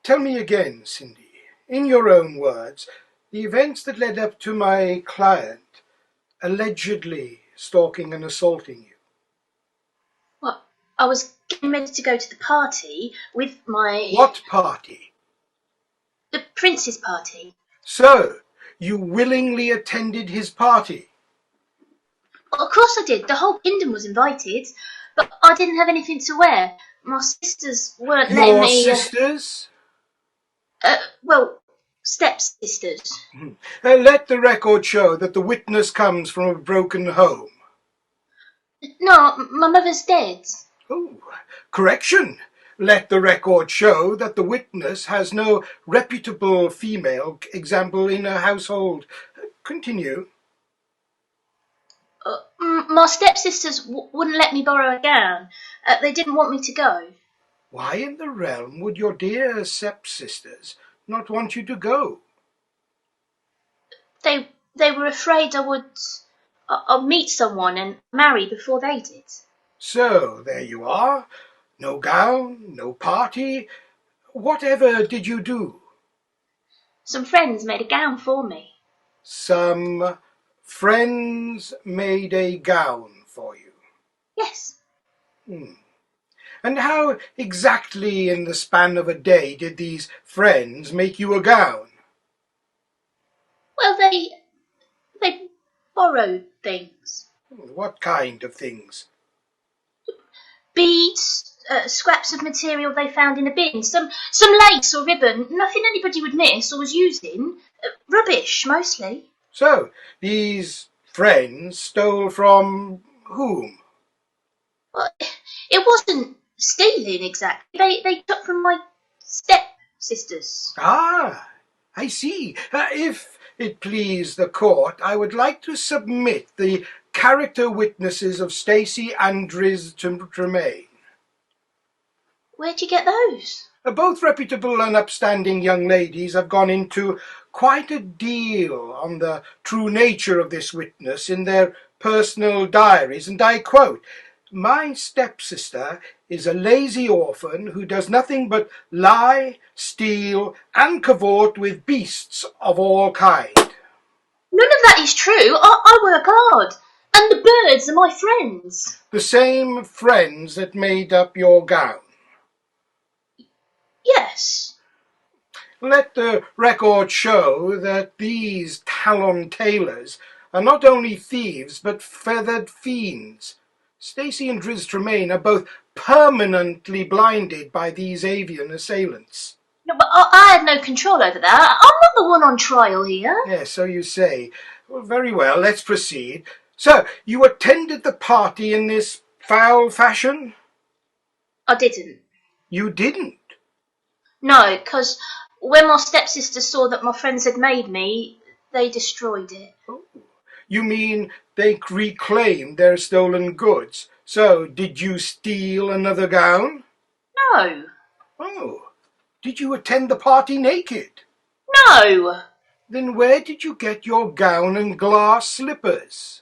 Tell me again, Cindy, in your own words, the events that led up to my client allegedly stalking and assaulting you. Well, I was getting ready to go to the party with my... What party? The prince's party. So, you willingly attended his party? Well, of course I did. The whole kingdom was invited, but I didn't have anything to wear. My sisters weren't letting Your me... sisters? Well, stepsisters. Let the record show that the witness comes from a broken home. No, my mother's dead. Oh, correction. Let the record show that the witness has no reputable female example in her household. Continue. My stepsisters wouldn't let me borrow a gown. They didn't want me to go. Why in the realm would your dear stepsisters not want you to go? They were afraid I would... I'll meet someone and marry before they did. So, there you are. No gown, no party. Whatever did you do? Some friends made a gown for me. Some friends made a gown for you? Yes. And how exactly in the span of a day did these friends make you a gown? Well, they borrowed things. What kind of things? Beads, scraps of material they found in a bin, some lace or ribbon, nothing anybody would miss or was using. Rubbish, mostly. So, these friends stole from whom? Well, it wasn't stealing exactly. They took from my stepsisters. Ah, I see. If it please the court, I would like to submit the character witnesses of Stacy and Tremaine. Where'd you get those? Both reputable and upstanding young ladies have gone into quite a deal on the true nature of this witness in their personal diaries, and I quote, "My stepsister is a lazy orphan who does nothing but lie, steal, and cavort with beasts of all kinds." None of that is true. I work hard. And the birds are my friends. The same friends that made up your gown? Yes. Let the record show that these Talon tailors are not only thieves but feathered fiends. Stacy and Tremaine are both permanently blinded by these avian assailants. No, but I had no control over that. I'm not the one on trial here. Yes, so you say. Well, very well, let's proceed. So, you attended the party in this foul fashion? I didn't. You didn't? No, because when my stepsisters saw that my friends had made me, they destroyed it. Oh, you mean they reclaimed their stolen goods? So, did you steal another gown? No. Oh, did you attend the party naked? No. Then where did you get your gown and glass slippers?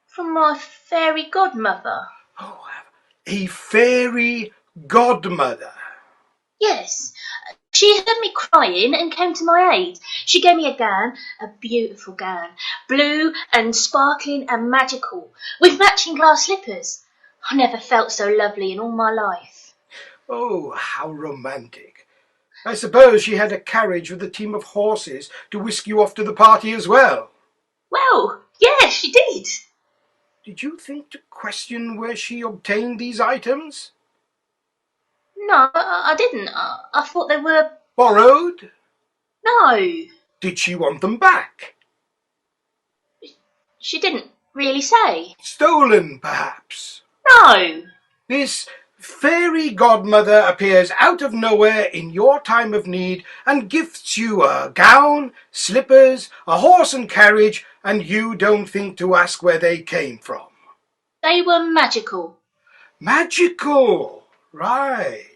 From my fairy godmother. Oh, a fairy godmother? Yes. She heard me crying and came to my aid. She gave me a gown, a beautiful gown, blue and sparkling and magical, with matching glass slippers. I never felt so lovely in all my life. Oh, how romantic. I suppose she had a carriage with a team of horses to whisk you off to the party as well. Well, yes, she did. Did you think to question where she obtained these items? No, I didn't. I thought they were... Borrowed? No. Did she want them back? She didn't really say. Stolen, perhaps? No. This fairy godmother appears out of nowhere in your time of need and gifts you a gown, slippers, a horse and carriage, and you don't think to ask where they came from. They were magical. Magical, right.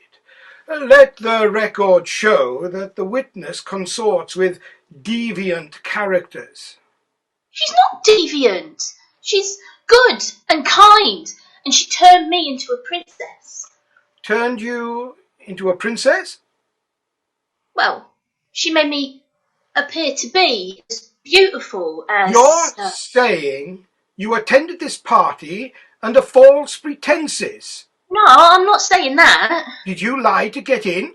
Let the record show that the witness consorts with deviant characters. She's not deviant. She's good and kind, and she turned me into a princess. turned you into a princess? Well, she made me appear to be as beautiful You're as... saying you attended this party under false pretenses. No, I'm not saying that. Did you lie to get in?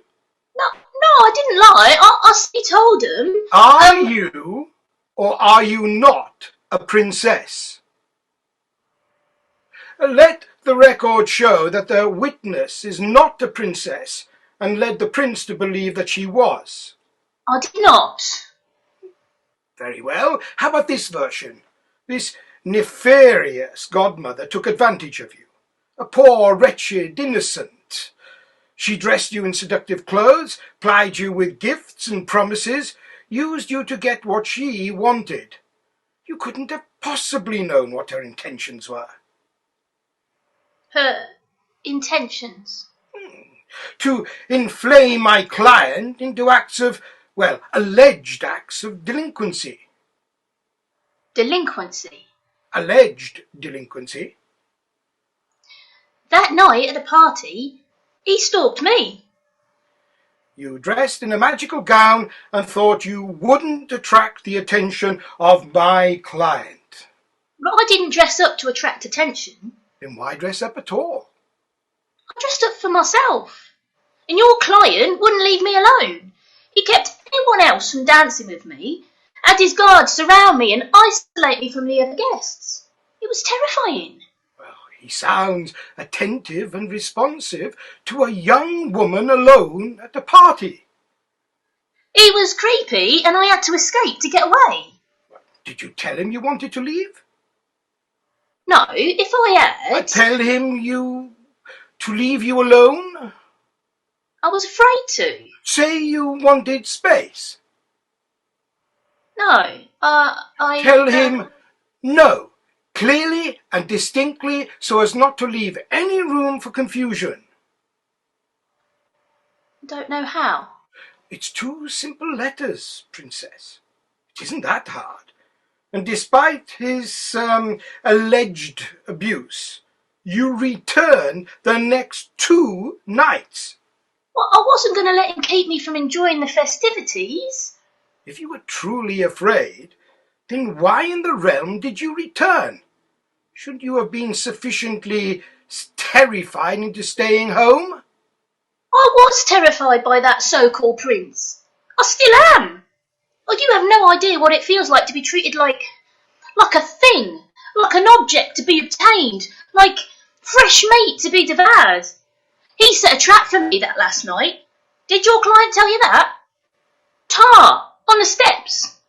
No, I didn't lie. I simply told him. Are you or are you not a princess? Let the record show that the witness is not a princess and led the prince to believe that she was. I did not. Very well. How about this version? This nefarious godmother took advantage of you. A poor, wretched innocent. She dressed you in seductive clothes, plied you with gifts and promises, used you to get what she wanted. You couldn't have possibly known what her intentions were. Her intentions? To inflame my client into acts of, well, alleged acts of delinquency. Delinquency? Alleged delinquency. That night at the party, he stalked me. You dressed in a magical gown and thought you wouldn't attract the attention of my client. But I didn't dress up to attract attention. Then why dress up at all? I dressed up for myself. And your client wouldn't leave me alone. He kept anyone else from dancing with me, had his guards surround me and isolate me from the other guests. It was terrifying. Well, he sounds attentive and responsive to a young woman alone at the party. He was creepy and I had to escape to get away. Did you tell him you wanted to leave? No, if I had... Tell him to leave you alone? I was afraid to. Say you wanted space. No, I... Tell him no, clearly and distinctly, so as not to leave any room for confusion. I don't know how. It's 2 simple letters, Princess. It isn't that hard. And despite his alleged abuse, you return the next 2 nights. Well, I wasn't going to let him keep me from enjoying the festivities. If you were truly afraid, then why in the realm did you return? Shouldn't you have been sufficiently terrified into staying home? I was terrified by that so-called prince. I still am. Well, you have no idea what it feels like to be treated like a thing, like an object to be obtained, like fresh meat to be devoured. He set a trap for me that last night. Did your client tell you that? Tar, on the steps.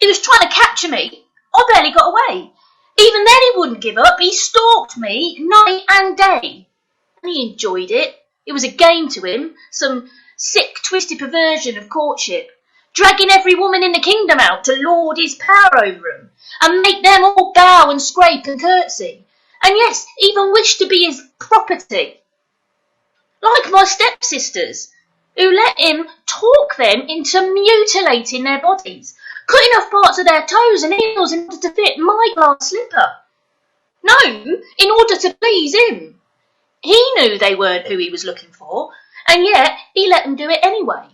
He was trying to capture me. I barely got away. Even then he wouldn't give up. He stalked me night and day. And he enjoyed it. It was a game to him, some sick, twisted perversion of courtship, dragging every woman in the kingdom out to lord his power over them, and make them all bow and scrape and curtsy, and yes, even wish to be his property. Like my stepsisters, who let him talk them into mutilating their bodies, cutting off parts of their toes and heels in order to fit my glass slipper. No, in order to please him. He knew they weren't who he was looking for, and yet he let them do it anyway.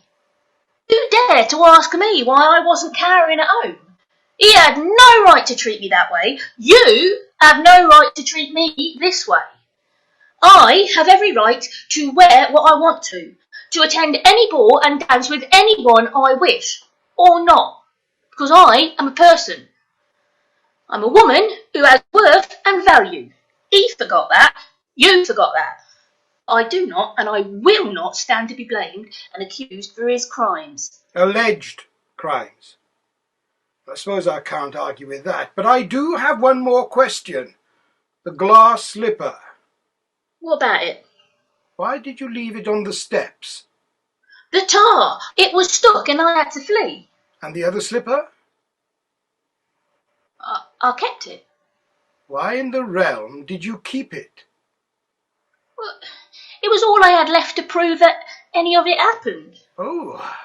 Who dared to ask me why I wasn't cowering at home? He had no right to treat me that way. You have no right to treat me this way. I have every right to wear what I want to attend any ball and dance with anyone I wish, or not, because I am a person. I'm a woman who has worth and value. He forgot that. You forgot that. I do not, and I will not stand to be blamed and accused for his crimes. Alleged crimes. I suppose I can't argue with that, but I do have one more question. The glass slipper. What about it? Why did you leave it on the steps? The tar! It was stuck and I had to flee. And the other slipper? I kept it. Why in the realm did you keep it? Well, it was all I had left to prove that any of it happened. Oh,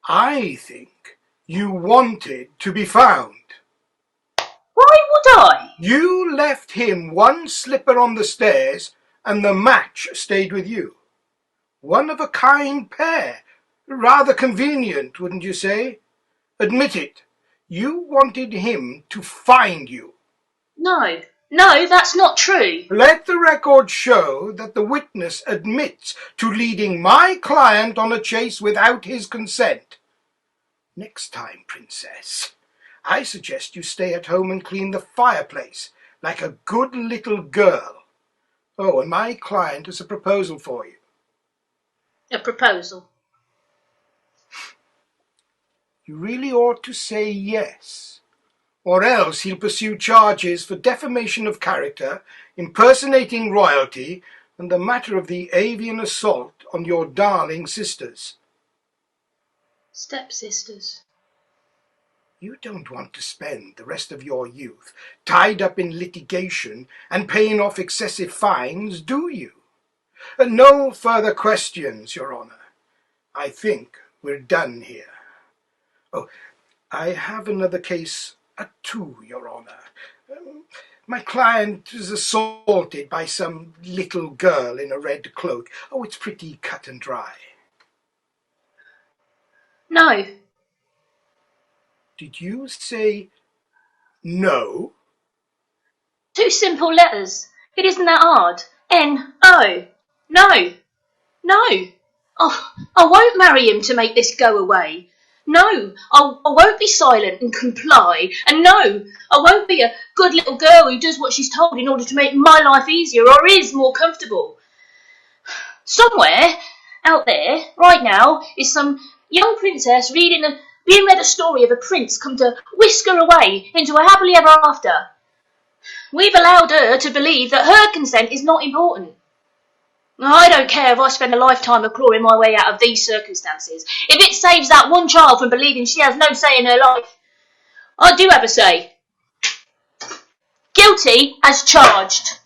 I think you wanted to be found. Why would I? You left him one slipper on the stairs and the match stayed with you. One-of-a-kind pair. Rather convenient, wouldn't you say? Admit it. You wanted him to find you. No, that's not true. Let the record show that the witness admits to leading my client on a chase without his consent. Next time, Princess, I suggest you stay at home and clean the fireplace, like a good little girl. Oh, and my client has a proposal for you. A proposal? You really ought to say yes, or else he'll pursue charges for defamation of character, impersonating royalty, and the matter of the avian assault on your darling sisters. Stepsisters. You don't want to spend the rest of your youth tied up in litigation and paying off excessive fines, do you? No further questions, Your Honour. I think we're done here. Oh, I have another case too, Your Honour. My client is assaulted by some little girl in a red cloak. Oh, it's pretty cut and dry. No. Did you say no? 2 simple letters. It isn't that hard. N-O. No. Oh, I won't marry him to make this go away. No, I won't be silent and comply. And no, I won't be a good little girl who does what she's told in order to make my life easier or is more comfortable. Somewhere out there, right now, is some young princess being read a story of a prince come to whisk her away into a happily ever after. We've allowed her to believe that her consent is not important. I don't care if I spend a lifetime of clawing my way out of these circumstances. If it saves that one child from believing she has no say in her life, I do have a say. Guilty as charged.